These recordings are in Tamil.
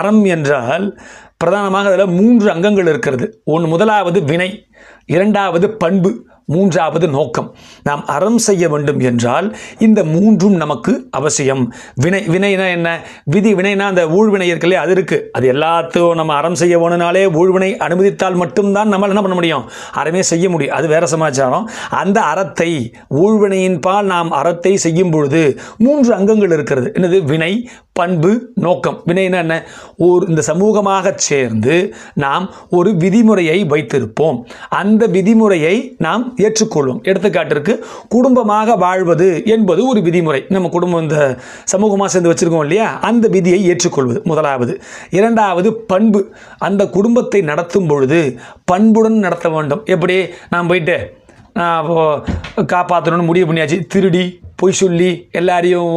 அறம் என்றால் பிரதானமாக அதில் 3 அங்கங்கள் இருக்கிறது. முதலாவது வினை, இரண்டாவது பண்பு, மூன்றாவது நோக்கம். நாம் அறம் செய்ய வேண்டும் என்றால் இந்த 3ம் நமக்கு அவசியம். வினைனா என்ன? வினைனா அந்த ஊழ்வினை இருக்குல்லையே, அது இருக்குது. அது எல்லாத்தையும் நம்ம அறம் செய்ய வேணுனாலே ஊழ்வினை அனுமதித்தால் மட்டும்தான் நம்மளால் என்ன பண்ண முடியும்? அறமே செய்ய முடியும். அது வேற சமாச்சாரம். அந்த அறத்தை, ஊழ்வினையின் பால் நாம் அறத்தை செய்யும் பொழுது 3 அங்கங்கள் இருக்கிறது. என்னது? வினை, பண்பு, நோக்கம். வினைனா என்ன? இந்த சமூகமாக சேர்ந்து நாம் ஒரு விதிமுறையை வைத்திருப்போம். அந்த விதிமுறையை நாம் ஏற்றுக்கொள்வோம். எடுத்துக்காட்டிற்கு குடும்பமாக வாழ்வது என்பது ஒரு விதிமுறை. நம்ம குடும்பம் இந்த சமூகமாக சேர்ந்து வச்சிருக்கோம் இல்லையா, அந்த விதியை ஏற்றுக்கொள்வது முதலாவது. இரண்டாவது பண்பு. அந்த குடும்பத்தை நடத்தும் பொழுது பண்புடன் நடத்த வேண்டும். எப்படி? நான் போயிட்டு காப்பாற்றணும்னு முடிவு பண்ணியாச்சு, திருடி பொய் சொல்லி எல்லாரையும்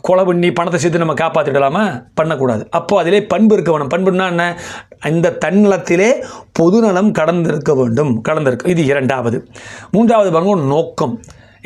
கொலை பண்ணி பணத்தை சேர்த்து நம்ம காப்பாற்றிடலாமா? பண்ணக்கூடாது. அப்போது அதிலே பண்பு இருக்க வேணும். பண்புன்னா என்ன? இந்த தன்னலத்திலே பொதுநலம் கலந்திருக்க வேண்டும். இது இரண்டாவது. மூன்றாவது பாருங்க, நோக்கம்.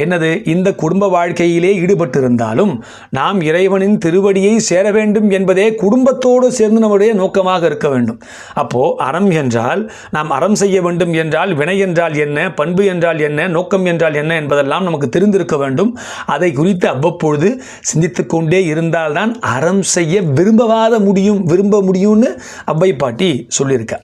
என்னது? இந்த குடும்ப வாழ்க்கையிலே ஈடுபட்டிருந்தாலும் நாம் இறைவனின் திருவடியை சேர வேண்டும் என்பதே குடும்பத்தோடு சேர்ந்து நம்முடைய நோக்கமாக இருக்க வேண்டும். அப்போது அறம் என்றால் நாம் அறம் செய்ய வேண்டும் என்றால் வினை என்றால் என்ன, பண்பு என்றால் என்ன, நோக்கம் என்றால் என்ன என்பதெல்லாம் நமக்கு தெரிந்திருக்க வேண்டும். அதை குறித்து அவ்வப்பொழுது சிந்தித்து கொண்டே இருந்தால்தான் அறம் செய்ய விரும்ப முடியும்னு அவ்வை பாட்டி சொல்லியிருக்கார்.